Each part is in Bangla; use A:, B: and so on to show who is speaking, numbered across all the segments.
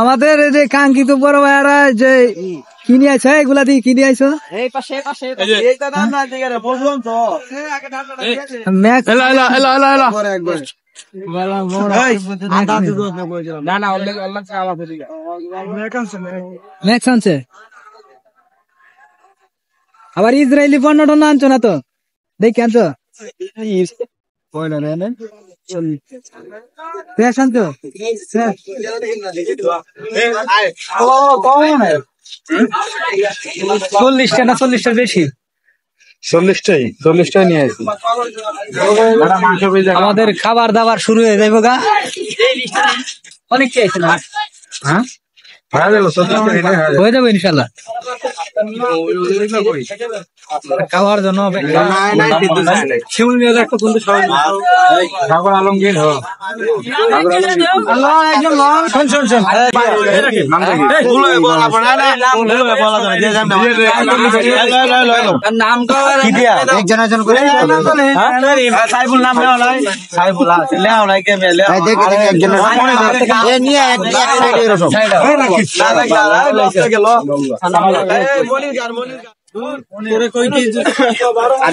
A: আমাদের এই যে কাঙ্ক্ষিত বড় ভাইয়ারা যে কিনে আইছো এগুলা দিয়ে কিনে আইছো আবার ইসরায়েলি পণ্য টন্য আনছো না তো দেখি আনছো আনছো 40টা না 40টার বেশি
B: 40টাই নিয়ে আসি।
A: আমাদের খাবার দাবার শুরু হয়ে যাইব গা অনেক চাইছে না
B: হ্যাঁ
A: হয়ে যাবে ইনশাল্লাহ খাওয়ার জন্য
B: আলমগীর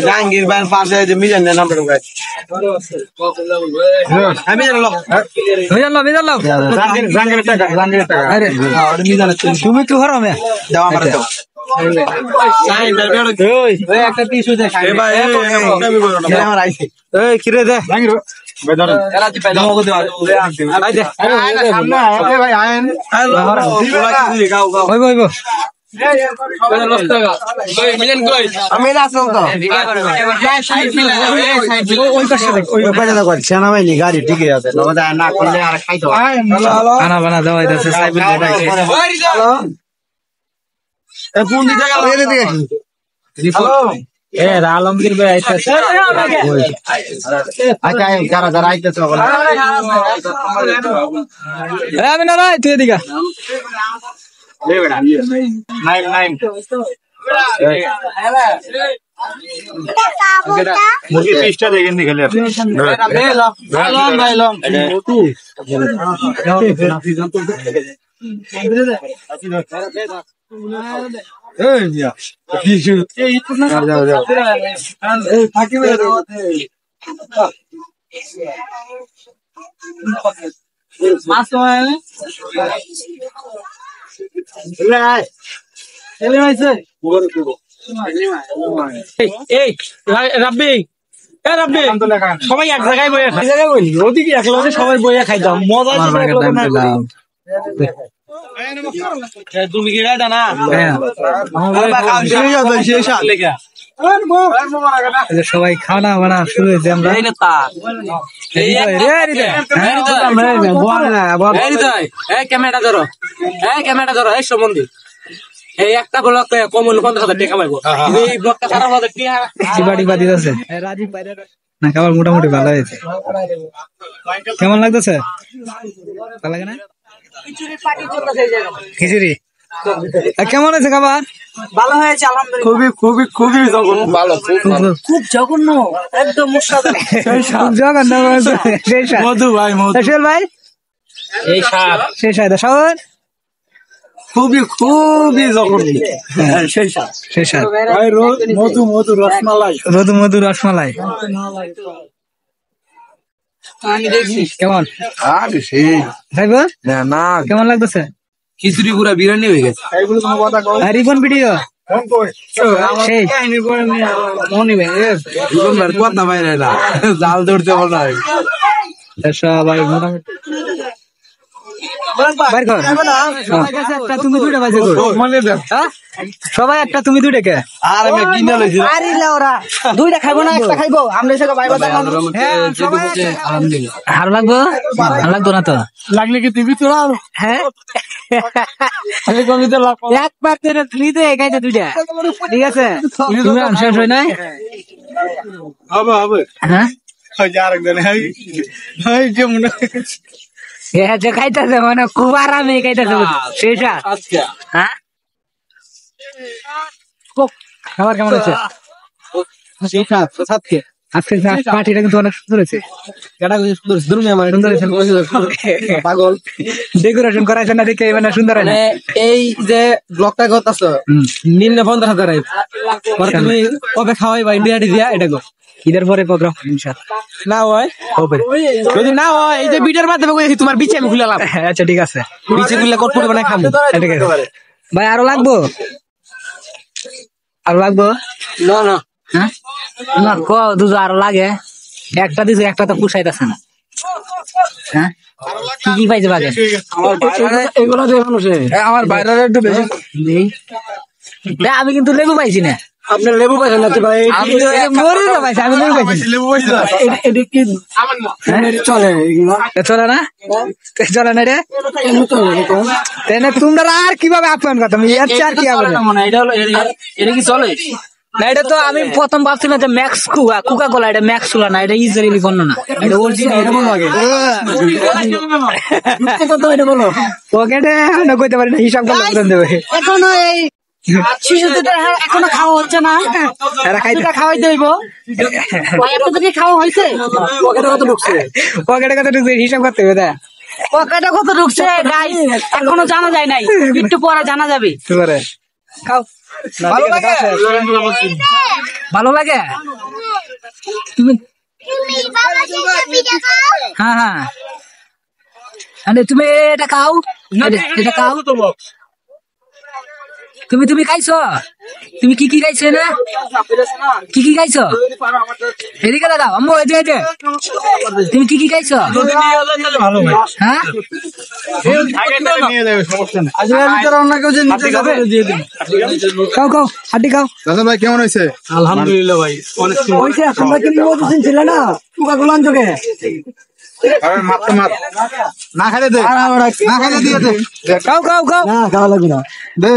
C: জাহাঙ্গীর ভাই পাশে মিজান নাম্বার
A: তুমি একটু হরো মে একটা টিস্যু দে কিরে দে
C: সেনাবাহিনী গাড়ি ঠিকই আছে না করলে আর খাইতো
A: খানা বানা দেওয়া হইতাছে সাইবুল আলমগীর ভাই আইতাছে
C: যারা যারা আইতেছে
A: আমি না রাই তুই এদিকে
B: মুরগি পিসটা দেখেন নি খালি
A: সবাই এক জায়গায় বইয়া খাই ওদিকে একলগে সবাই বইয়া খাইতাম মজা তুমি কি গাইতা না সবাই খাওয়া বানা শুরু হয়েছে আমরা
D: ক্যামেরা ধরো ক্যামেরা ধরো এই সম্বন্ধে এই একটা ব্লক কমন 50,000 টাকা পাইবো এই ব্লকটা খারাপ হলে
A: না খাবার মোটামুটি ভালো হয়েছে কেমন লাগতেছে ভালো লাগে না খিচুড়ি কেমন আছে খাবার
D: ভালো হয়েছে আলহামদুলিল্লাহ
C: খুবই খুবই খুবই জঘন্য ভালো
D: খুব জঘন্য একদম
A: জঘন্য
C: মধু ভাই
A: ভাই
D: এই সাপ
A: সেই সাইডে সবাই
C: খুবই খুবই জঘন্য সেই সাপ মধু মধু রসমালাই
A: মধু রসমালাই
D: আমি দেখছি
A: কেমন
C: আরে সেই
A: খাইব
C: না
A: কেমন লাগতেছে
C: খিচুড়ি পুরা বিরিয়ানি হয়ে গেছে
A: রিবন ভিডিও সেই
C: কথা বাইরে না জাল ধরতে বলা
A: সবাই মোটামুটি তুমি দুইটা বাজে সবাই একটা তুমি দুইটা কে
C: আর আমি কিনে লইছি
D: দুইটা খাইবো না একটা খাইবো আমরা সবাই ভাই
A: আর লাগবো আর লাগতো না তো
C: লাগলে কি টিভি তোরা
A: হ্যাঁ
D: একবার তুমি তো একাইতে দুইটা
A: ঠিক আছে তুমি শেষ হয় নাই
C: হবে হবে
A: হ্যাঁ
C: আরেকজন যেমন
A: যে খাইতেছে মানে খুব আরামে খাইতেছে শেষা হ্যাঁ খাবার কেমন আছে আজকে পার্টিটা কিন্তু অনেক সুন্দর হয়েছে।
C: পাগল
A: ডেকোরেশন করা আছে না দেখে মানে সুন্দর হয় না।
D: এই যে ব্লকটা করতেছ নিম্নে 50,000 তুমি কবে খাওয়াই বা ইন্ডিয়া দিয়া এটা গো
A: ঈদের পরে প্রোগ্রাম
D: না হয় যদি না হয় এই যে বিটার মাধ্যমে তোমার বিচে আমি খুলে লাভ।
A: আচ্ছা ঠিক আছে,
D: বিচে খুললে কট করবে না খাবো।
A: ঠিক আছে ভাই, আরো লাগবো আরো লাগবো
D: না না
A: হ্যাঁ না দুটো আরো লাগে, একটা দিছে একটা তো পুষাইতেছে না। হ্যাঁ কি কি পাইছে বাগে
C: এগুলো দেখুন আমার বাইরের একটু বেশি
A: আমি কিন্তু লেবু পাইছি না।
C: আপনার লেবু পাইছেন না ভাই?
A: আমি তো মরিচ পাইছি, আমি লেবু পাইছি না।
C: লেবু পাইছেন এটা কি চলে?
A: চলে না চলে না রে, তাহলে তোমরা আর কিভাবে আপ্যায়ন করতাম এর চেয়ে আর কি হবে?
D: এটা কি চলে
A: না এটা তো আমি প্রথম ভাবছিলাম যে ম্যাক্স কুকা কোলা, এটা ম্যাক্স কোলা না, এটা ইসরায়েলি পণ্য না, এটা অরিজিনাল। এটা বলো আগে এটা বলো পকেটে না কইতে পারি না, হিসাব করলে বুঝান দেবে।
E: এখনো এই শিশুদের এখনো খাওয়া হচ্ছে না,
A: এরা খাইতে
E: খাওয়াইতে হইব। আপনাদেরকে খাওয়া হয়েছে?
A: পকেটে কত ঢুকছে হিসাব করতে হবে। তা
E: পকেটে কত ঢুকছে গাইস এখনো জানা যায় নাই, একটু পরে জানা যাবে।
A: খাও, ভালো লাগে ভালো লাগে তুমি হ্যাঁ হ্যাঁ তুমি এটা খাও, এটা খাও। তুমি খাইছো? তুমি কি কি খাইছো না? কি কি খাইছো? এদিকে দাদা আম্মু এদিকে তুমি কি কি খাইছো? হ্যাঁ খাও খাও হাড্ডি খাও।
C: দাদা ভাই কেমন হয়েছে? আলহামদুলিল্লাহ ভাই অনেক
A: তোমরা কি মজুসিন ছিল না পোকাগুলো আনছোকে?
C: না খাইলে দে, না খাইলে দিয়ে দে।
A: খাও খাও খাও,
C: না খাওয়া লাগবে না, দে।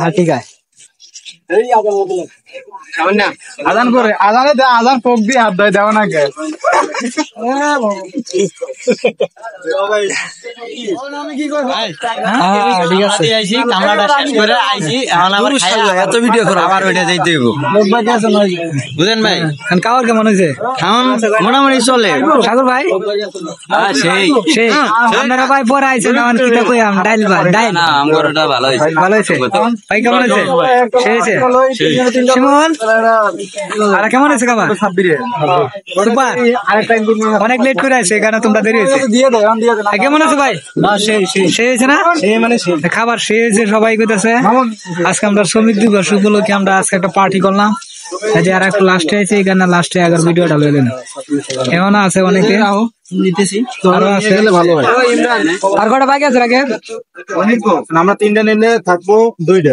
A: হাঁটি গায়
C: আজান করে আজানে দে, আজান পোক দিয়ে হাত দেয় দেওয়া না কে?
B: এত ভিডিও করো আবার ওইটা যাইতে হইব, বুঝেন ভাই?
A: খাওয়ার কেমন হয়েছে?
B: মোটামুটি চলে
A: সাগর ভাই
B: সেই
A: সেই আপনারা ভাই পরে আইছেন আমার কিটা কই আম ডাইল ডাইল
B: না আমার ওটা ভালো হয়েছে।
A: ভালো হয়েছে ভাই, কেমন হয়েছে? সেই হয়েছে সুমন আর কেমন হয়েছে খাবার? সুপার, অনেক লেট করে আছে এখানে, তোমরা দেরি হয়েছে। কেমন আছে ভাই? সেই হয়েছে না? খাবার সেই হয়েছে, সবাই কইতেছে। আজকে আমরা শ্রমিক দিবস উপলক্ষে আমরা আজকে একটা পার্টি করলাম, যে আর একটা লাস্টে আছে এখানে, লাস্টে আগের ভিডিওটা লইলেন। এমন আছে অনেকে আরো আছে, আর কটা বাকি আছে আগে?
C: আমরা তিনটা নিলে থাকবো দুইটা।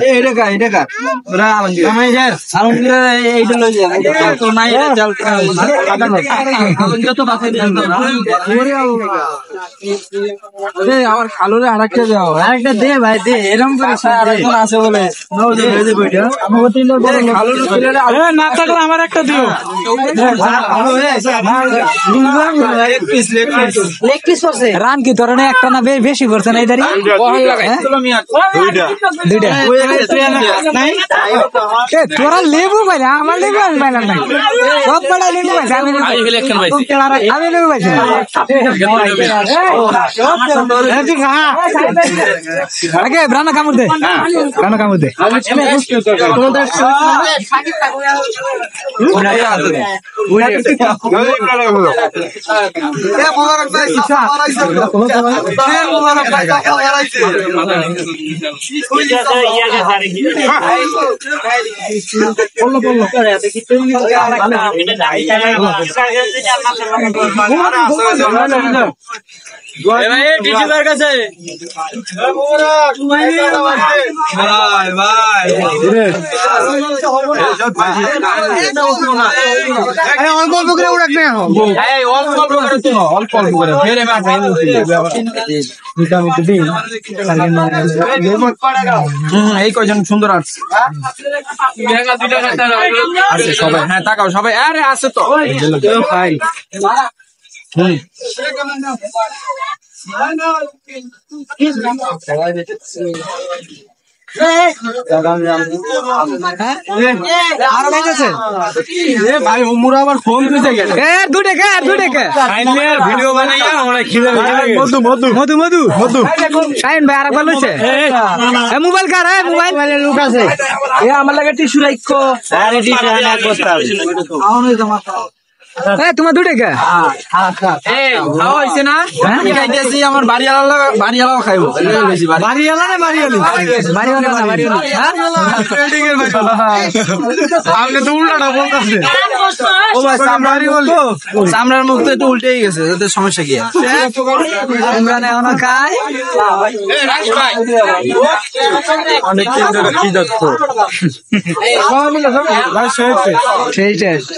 C: আমার খালুরে আরেকটা দেওয়া, আরেকটা দে ভাই দে, এরকম করে আছে বলে আমার একটা দিও।
A: রান কি ধরনের একটা না বেশি করছে না এদারি? তোরা লেবু পাইলে আমার লেবু আমি পাইলাম না, সব কটা লেবু পাইছে, আমি লেবু পাইছি না। আগে রানা কামড় দে, রানা কামড় দে।
C: অল্প অল্প করে উড়াক না, অল্প অল্প করে এই কয়জন সুন্দর আসছে সবাই। হ্যাঁ তাকাও সবাই, আরে আছে তো ভাই।
A: আরো খাইতেছে
C: ভাই উমরা আবার ফোন দিতে গেছে
A: এ দুটে কে
B: ভিডিও বানাইয়া আমরা খিদে
A: মধু শাহিন ভাই আরেকবার লইছে মোবাইল কার মোবাইল লোক আছে
C: এ আমার লাগে টিস্যু রাখো
B: আরে ঠিক আছে এক বস্তা
A: তোমার দুটে কে
C: খাওয়া হয়েছে না আমি খাইতেছি আমার বাড়িওয়ালাও খাইবো
A: বাড়িওয়ালা না বাড়িওয়ালি
C: আপনি তো উল্টাটা বলতেছে ও ভাই চামড়ার মুখ তো একটু উল্টেই গেছে তাতে সমস্যা কি
A: ইমরান এখনো খায়
C: অনেক কি যাচ্ছে
A: সেই টেস্ট